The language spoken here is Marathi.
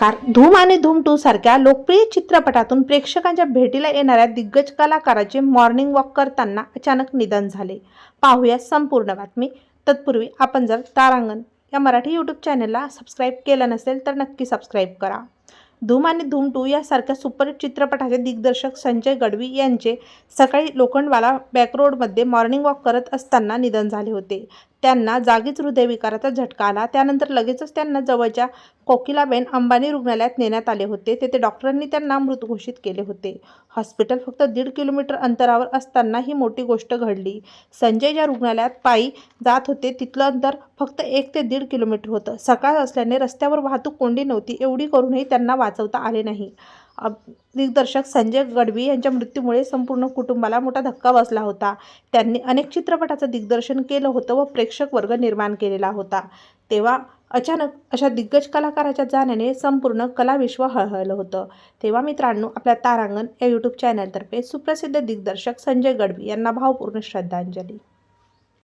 नमस्कार. धूम आणि धूम 2 सारख्या लोकप्रिय चित्रपटातून प्रेक्षकांच्या भेटीला येणाऱ्या दिग्गज कलाकाराचे मॉर्निंग वॉक करताना अचानक निधन झाले. पाहूया संपूर्ण बातमी. तत्पूर्वी आपण जर तारांगण या मराठी यूट्यूब चॅनलला सबस्क्राईब केलं नसेल तर नक्की सबस्क्राईब करा. धूम आणि धूम 2 यासारख्या सुपरहिट चित्रपटाचे दिग्दर्शक संजय गडवी यांचे सकाळी लोखंडवाला बॅकरोडमध्ये मॉर्निंग वॉक करत असताना निधन झाले होते. त्यांना जागीच हृदयविकाराचा झटका आला. त्यानंतर लगेचच त्यांना जवळच्या कोकिलाबेन अंबानी रुग्णालयात नेण्यात आले होते. तेथे डॉक्टरांनी त्यांना मृत घोषित केले होते. हॉस्पिटल फक्त 1.5 किलोमीटर अंतरावर असताना ही मोठी गोष्ट घडली. संजय ज्या रुग्णालयात पायी जात होते तिथलं अंतर फक्त 1 ते 1.5 किलोमीटर होतं. सकाळ असल्याने रस्त्यावर वाहतूक कोंडी नव्हती. एवढी करूनही त्यांना वाचवता आले नाही. दिग्दर्शक संजय गडवी यांच्या मृत्यूमुळे संपूर्ण कुटुंबाला मोठा धक्का बसला होता. त्यांनी अनेक चित्रपटाचं दिग्दर्शन केलं होतं व प्रेक्षक वर्ग निर्माण केलेला होता. तेव्हा अचानक अशा दिग्गज कलाकाराच्या जाण्याने संपूर्ण कलाविश्व हळहळलं होतं. तेव्हा मित्रांनो, आपल्या तारांगण या यूट्यूब चॅनलतर्फे सुप्रसिद्ध दिग्दर्शक संजय गडवी यांना भावपूर्ण श्रद्धांजली.